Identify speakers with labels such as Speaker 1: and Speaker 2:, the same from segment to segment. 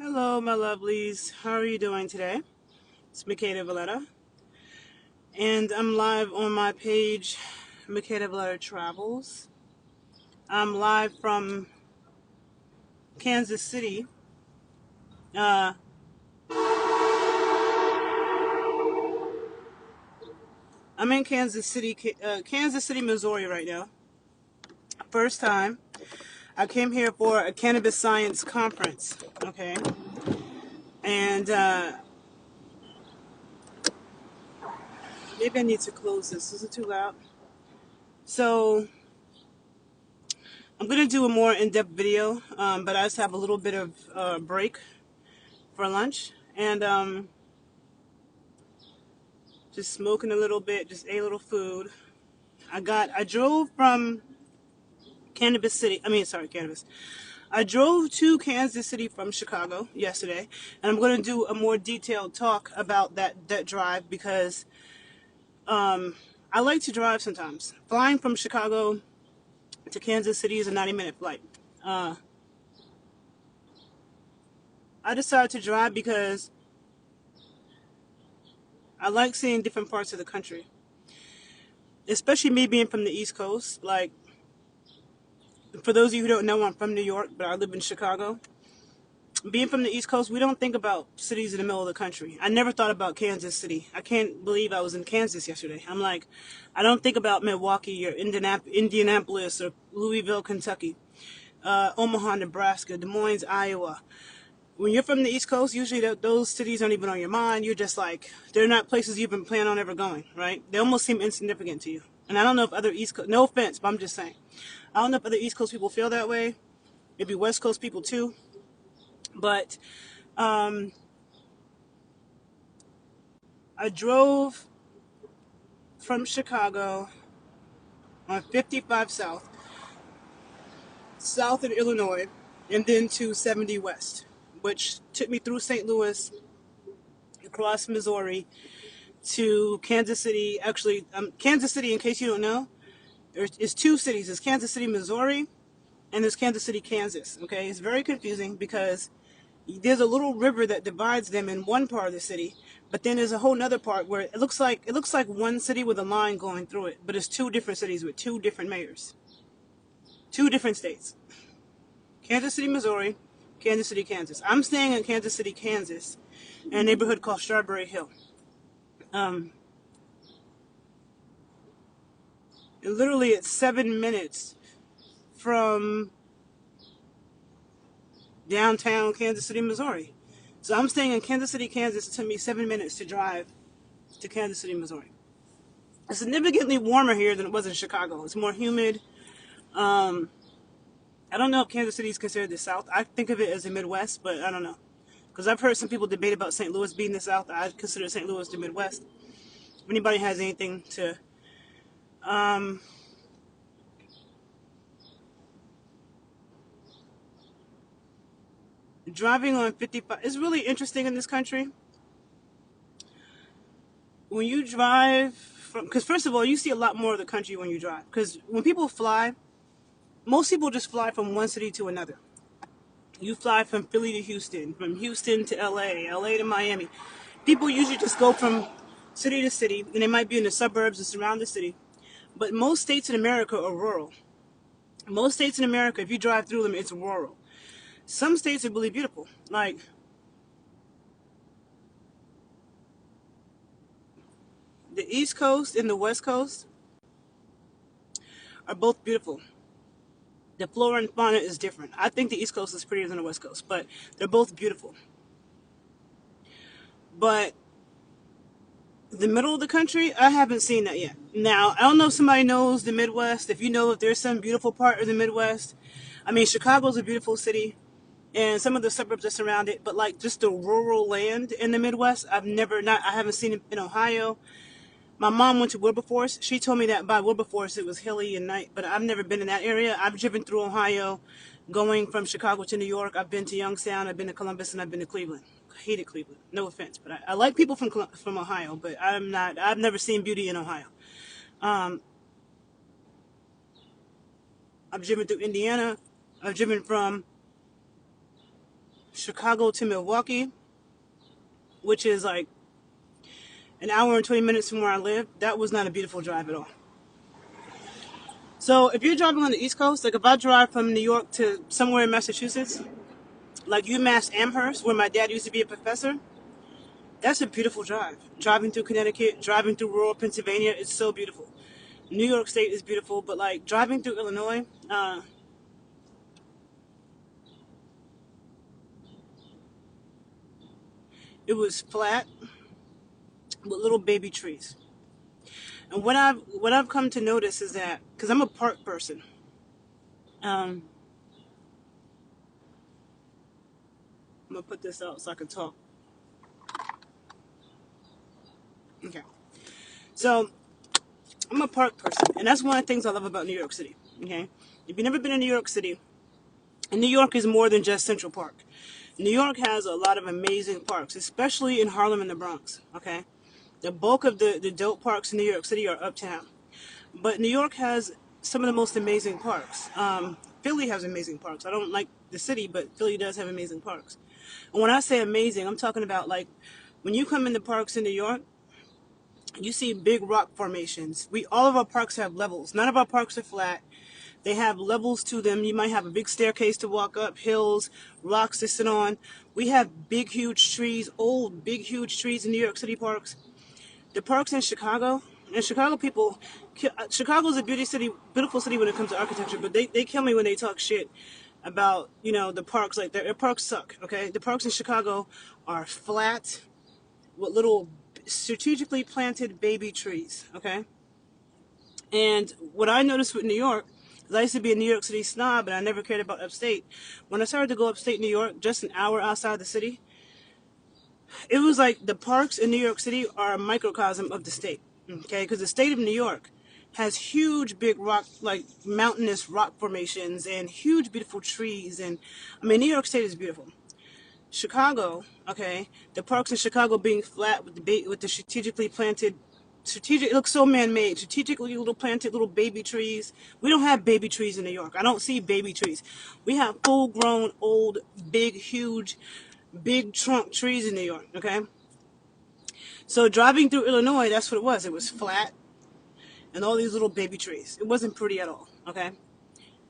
Speaker 1: Hello, my lovelies. How are you doing today? It's Makeda Valletta, and I'm live on my page, Makeda Valletta Travels. I'm live from Kansas City. Uh, I'm in Kansas City, Missouri right now. First time. I came here for a cannabis science conference. Okay, and maybe I need to close this. Is it too loud? So I'm gonna do a more in-depth video, but I just have a little bit of break for lunch, and just smoking a little bit, just ate a little food. I drove from Cannabis City. Cannabis. I drove to Kansas City from Chicago yesterday, and I'm going to do a more detailed talk about that drive because I like to drive sometimes. Flying from Chicago to Kansas City is a 90-minute flight. Uh, I decided to drive because I like seeing different parts of the country, especially me being from the East Coast. Like, for those of you who don't know, I'm from New York, but I live in Chicago. Being from the East Coast, we don't think about cities in the middle of the country. I never thought about Kansas City. I can't believe I was in Kansas yesterday. I'm like, I don't think about Milwaukee or Indianapolis or Louisville, Kentucky, Omaha, Nebraska, Des Moines, Iowa. When you're from the East Coast, usually those cities aren't even on your mind. You're just like, they're not places you even plan on ever going, right? They almost seem insignificant to you. And I don't know if other East Coast, no offense, but I'm just saying. I don't know if other East Coast people feel that way. Maybe West Coast people too. But um, I drove from Chicago on 55 south in Illinois, and then to 70 west, which took me through St. Louis, across Missouri, to Kansas City. Actually, Kansas City, in case you don't know, there's two cities. There's Kansas City, Missouri, and there's Kansas City, Kansas. Okay, it's very confusing because there's a little river that divides them in one part of the city, but then there's a whole nother part where it looks like one city with a line going through it, but it's two different cities with two different mayors, two different states. Kansas City, Missouri, Kansas City, Kansas. I'm staying in Kansas City, Kansas, in a neighborhood called Strawberry Hill. Um, and literally, it's 7 minutes from downtown Kansas City, Missouri. So I'm staying in Kansas City, Kansas. It took me 7 minutes to drive to Kansas City, Missouri. It's significantly warmer here than it was in Chicago. It's more humid. Um, I don't know if Kansas City is considered the South. I think of it as the Midwest, but I don't know. Because I've heard some people debate about St. Louis being the South. I consider St. Louis the Midwest. If anybody has anything to um, driving on 55 is really interesting in this country. When you drive from, because first of all, you see a lot more of the country when you drive. Because when people fly, most people just fly from one city to another. You fly from Philly to Houston, from Houston to LA, LA to Miami. People usually just go from city to city, and they might be in the suburbs or surround the city. But most states in America are rural. Most states in America, if you drive through them, it's rural. Some states are really beautiful. Like the East Coast and the West Coast are both beautiful. The flora and fauna is different. I think the East Coast is prettier than the West Coast, but they're both beautiful. But the middle of the country, I haven't seen that yet. Now, I don't know if somebody knows the Midwest. If you know if there's some beautiful part of the Midwest, I mean, Chicago's a beautiful city, and some of the suburbs that surround it. But like just the rural land in the Midwest, I haven't seen it in Ohio. My mom went to Wilberforce. She told me that by Wilberforce it was hilly and night, but I've never been in that area. I've driven through Ohio, going from Chicago to New York. I've been to Youngstown. I've been to Columbus, and I've been to Cleveland. I hated Cleveland. No offense, but I like people from Ohio, but I'm not. I've never seen beauty in Ohio. Um, I've driven through Indiana. I've driven from Chicago to Milwaukee, which is like an hour and 20 minutes from where I live, that was not a beautiful drive at all. So if you're driving on the East Coast, like if I drive from New York to somewhere in Massachusetts, like UMass Amherst, where my dad used to be a professor, that's a beautiful drive. Driving through Connecticut, driving through rural Pennsylvania, it's so beautiful. New York State is beautiful, but like driving through Illinois, it was flat with little baby trees. And what I've come to notice is that because I'm a park person, um, I'm gonna put this out so I can talk. Okay, so I'm a park person, and that's one of the things I love about New York City. Okay, if you've never been in New York City, and New York is more than just Central Park. New York has a lot of amazing parks, especially in Harlem and the Bronx. Okay, the bulk of the dope parks in New York City are uptown. But New York has some of the most amazing parks. Philly has amazing parks. I don't like the city, but Philly does have amazing parks. And when I say amazing, I'm talking about like when you come in the parks in New York, you see big rock formations. All of our parks have levels. None of our parks are flat. They have levels to them. You might have a big staircase to walk up, hills, rocks to sit on. We have big, huge trees, old, big, huge trees in New York City parks. The parks in Chicago, and Chicago people, Chicago's a beautiful city when it comes to architecture, but they kill me when they talk shit about, the parks. Like, their parks suck, okay? The parks in Chicago are flat with little strategically planted baby trees, okay? And what I noticed with New York, because I used to be a New York City snob and I never cared about upstate. When I started to go upstate New York, just an hour outside the city, it was like the parks in New York City are a microcosm of the state, okay? Because the state of New York has huge, big rock, like mountainous rock formations and huge, beautiful trees. And I mean, New York State is beautiful. Chicago, okay, the parks in Chicago being flat with the it looks so man-made, strategically little planted little baby trees. We don't have baby trees in New York. I don't see baby trees. We have full-grown, old, big, huge, big trunk trees in New York, okay? So driving through Illinois, that's what it was. It was flat and all these little baby trees. It wasn't pretty at all, okay?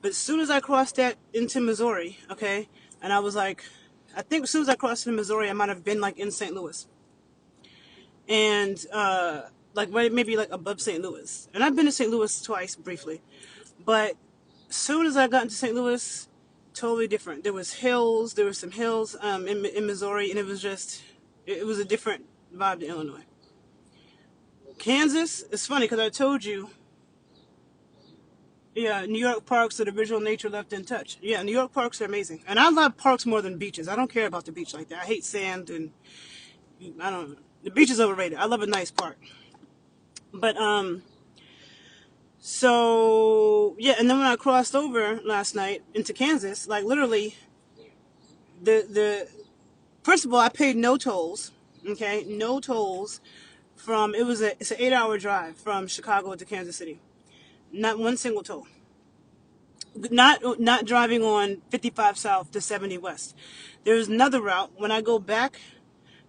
Speaker 1: But as soon as I crossed that into Missouri, okay, and I was like, I think as soon as I crossed into Missouri, I might have been like in St. Louis. And like maybe like above St. Louis. And I've been to St. Louis twice briefly. But as soon as I got into St. Louis, totally different. There were some hills in Missouri, and it was a different vibe to Illinois. Kansas, it's funny because I told you, yeah, New York parks are the original nature left in touch. Yeah, New York parks are amazing. And I love parks more than beaches. I don't care about the beach like that. I hate sand and I don't the beach is overrated. I love a nice park. But so yeah, and then when I crossed over last night into Kansas, like literally the first of all, I paid no tolls. Okay, no tolls from it's an 8-hour drive from Chicago to Kansas City. Not one single toll. Not driving on 55 South to 70 West. There's another route. When I go back,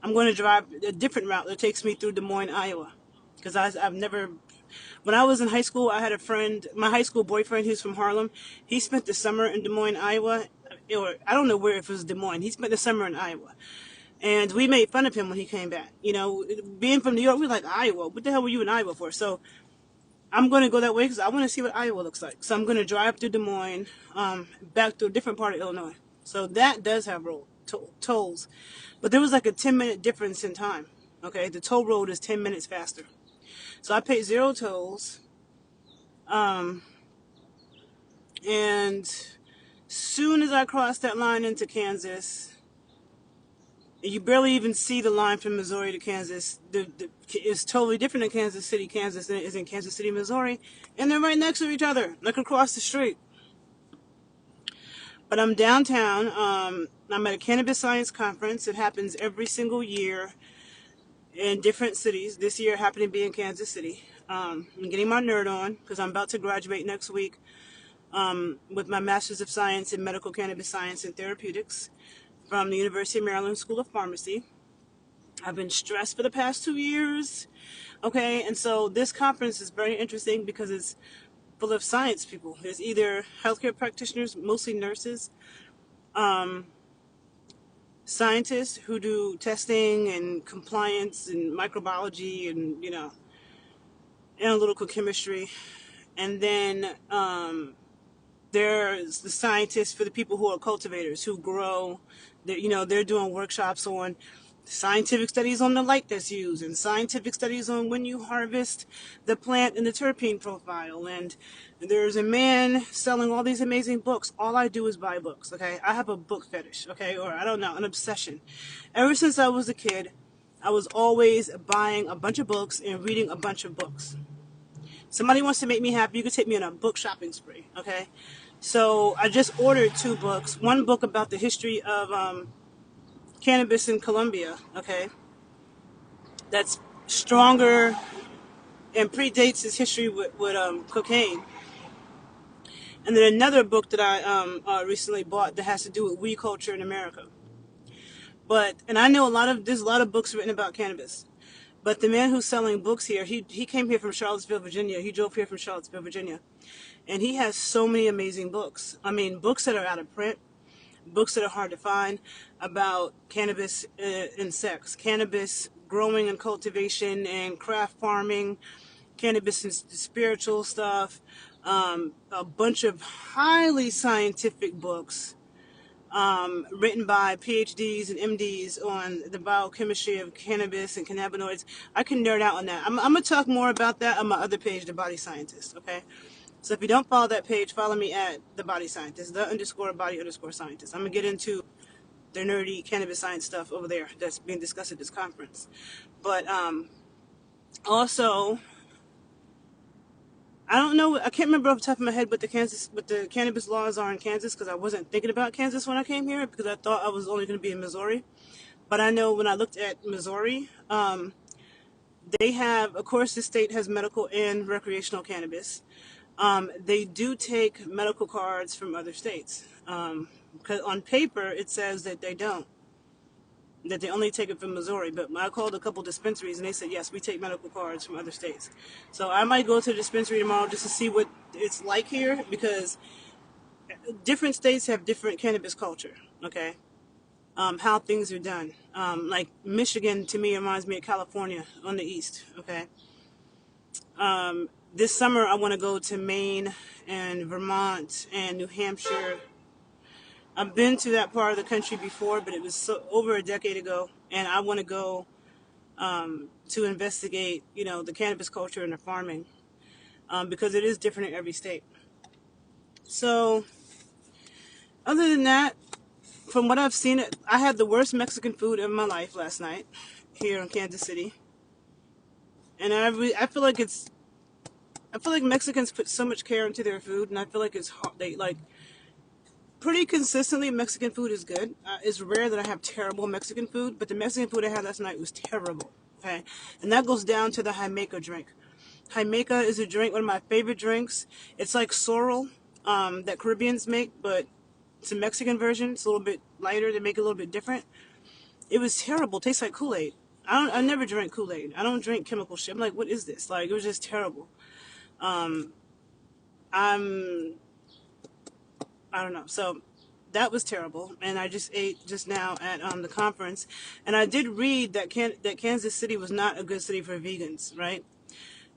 Speaker 1: I'm going to drive a different route that takes me through Des Moines, Iowa. Because I've never, when I was in high school, I had a friend, my high school boyfriend, who's from Harlem. He spent the summer in Des Moines, Iowa. Or I don't know where, if it was Des Moines. He spent the summer in Iowa. And we made fun of him when he came back. Being from New York, we were like, Iowa, what the hell were you in Iowa for? So I'm going to go that way because I want to see what Iowa looks like. So I'm going to drive through Des Moines, back to a different part of Illinois. So that does have tolls. But there was like a 10-minute difference in time. Okay, the toll road is 10 minutes faster. So I paid zero tolls. And soon as I crossed that line into Kansas, you barely even see the line from Missouri to Kansas. It's totally different in Kansas City, Kansas than it is in Kansas City, Missouri. And they're right next to each other, like across the street. But I'm downtown. I'm at a cannabis science conference. It happens every single year in different cities. This year happened to be in Kansas City. I'm getting my nerd on because I'm about to graduate next week with my Master's of Science in Medical Cannabis Science and Therapeutics. from the University of Maryland School of Pharmacy. I've been stressed for the past 2 years. Okay, and so this conference is very interesting because it's full of science people. There's either healthcare practitioners, mostly nurses, um, scientists who do testing and compliance and microbiology and, analytical chemistry. And then there's the scientists for the people who are cultivators who grow. They're doing workshops on scientific studies on the light that's used and scientific studies on when you harvest the plant and the terpene profile. And there's a man selling all these amazing books. All I do is buy books, okay? I have a book fetish, okay? Or I don't know, an obsession. Ever since I was a kid, I was always buying a bunch of books and reading a bunch of books. Somebody wants to make me happy, you can take me on a book shopping spree, okay? So I just ordered 2 books. One book about the history of cannabis in Colombia, okay? That's stronger and predates his history with cocaine. And then another book that I recently bought that has to do with weed culture in America. And I know there's a lot of books written about cannabis. But the man who's selling books here, he came here from Charlottesville, Virginia. He drove here from Charlottesville, Virginia. And he has so many amazing books. I mean, books that are out of print, books that are hard to find about cannabis and sex, cannabis growing and cultivation and craft farming, cannabis and spiritual stuff, a bunch of highly scientific books written by PhDs and MDs on the biochemistry of cannabis and cannabinoids. I can nerd out on that. I'm going to talk more about that on my other page, The Body Scientist, okay? So if you don't follow that page, follow me at The Body Scientist, _body_scientist. I'm going to get into the nerdy cannabis science stuff over there that's being discussed at this conference. But also, I don't know, I can't remember off the top of my head what the cannabis laws are in Kansas, because I wasn't thinking about Kansas when I came here, because I thought I was only going to be in Missouri. But I know when I looked at Missouri, they have, of course, the state has medical and recreational cannabis. They do take medical cards from other states. Because on paper, it says that they don't, that they only take it from Missouri. But I called a couple dispensaries, and they said, yes, we take medical cards from other states. So I might go to the dispensary tomorrow just to see what it's like here, because different states have different cannabis culture, okay? How things are done. Like Michigan, to me, reminds me of California on the east, okay? This summer, I want to go to Maine and Vermont and New Hampshire. I've been to that part of the country before, but it was over a decade ago, and I want to go to investigate, the cannabis culture and the farming, because it is different in every state. So, other than that, from what I've seen, I had the worst Mexican food of my life last night here in Kansas City, and I feel like Mexicans put so much care into their food, and I feel like it's hard. Pretty consistently, Mexican food is good. It's rare that I have terrible Mexican food, but the Mexican food I had last night was terrible. Okay, and that goes down to the Jamaica drink. Jamaica is a drink, one of my favorite drinks. It's like sorrel that Caribbeans make, but it's a Mexican version. It's a little bit lighter. They make it a little bit different. It was terrible. It tastes like Kool-Aid. I never drink Kool-Aid. I don't drink chemical shit. I'm like, what is this? Like, it was just terrible. I don't know. So that was terrible. And I just ate just now at the conference. And I did read that Kansas City was not a good city for vegans, right?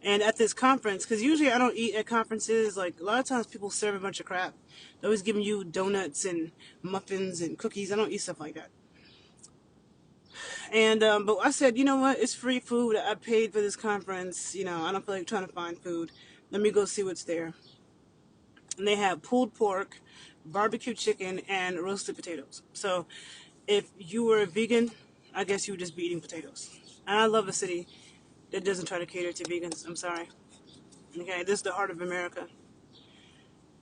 Speaker 1: And at this conference, because usually I don't eat at conferences, like a lot of times people serve a bunch of crap. They're always giving you donuts and muffins and cookies. I don't eat stuff like that. And but I said, you know what? It's free food. I paid for this conference. I don't feel like trying to find food. Let me go see what's there. And they have pulled pork, barbecue chicken, and roasted potatoes. So if you were a vegan, I guess you would just be eating potatoes. And I love a city that doesn't try to cater to vegans. I'm sorry. Okay, this is the heart of America.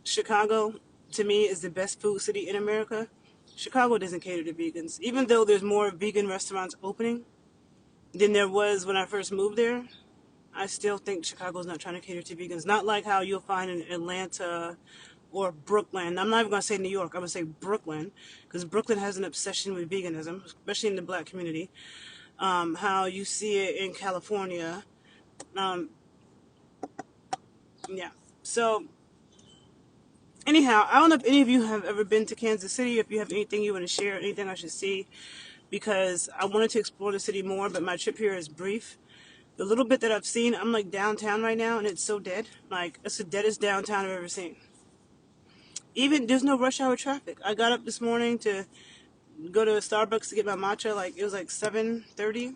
Speaker 1: Chicago, to me, is the best food city in America. Chicago doesn't cater to vegans. Even though there's more vegan restaurants opening than there was when I first moved there, I still think Chicago's not trying to cater to vegans. Not like how you'll find in Atlanta or Brooklyn. I'm not even going to say New York. I'm going to say Brooklyn, because Brooklyn has an obsession with veganism, especially in the black community. How you see it in California. Um, yeah. So anyhow, I don't know if any of you have ever been to Kansas City. If you have anything you want to share, anything I should see, because I wanted to explore the city more, but my trip here is brief. The little bit that I've seen, I'm like downtown right now, and it's so dead. Like, it's the deadest downtown I've ever seen. Even there's no rush hour traffic. I got up this morning to go to Starbucks to get my matcha. Like, it was like 7:30.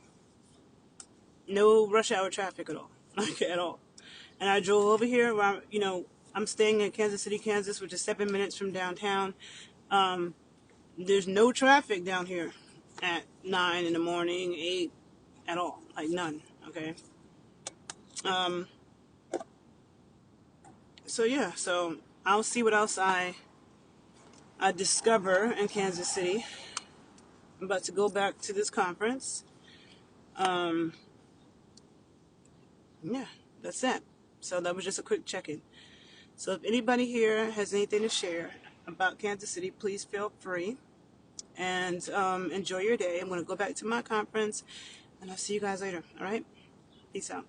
Speaker 1: No rush hour traffic at all, like at all. And I drove over here. Where I'm staying in Kansas City, Kansas, which is 7 minutes from downtown. Um, there's no traffic down here at 9 in the morning, 8 at all, like none. Okay. Um, so yeah, so I'll see what else I discover in Kansas City. I'm about to go back to this conference. Um, yeah, that's it. So that was just a quick check-in. So if anybody here has anything to share about Kansas City, please feel free, and enjoy your day. I'm going to go back to my conference, and I'll see you guys later. All right? Peace out.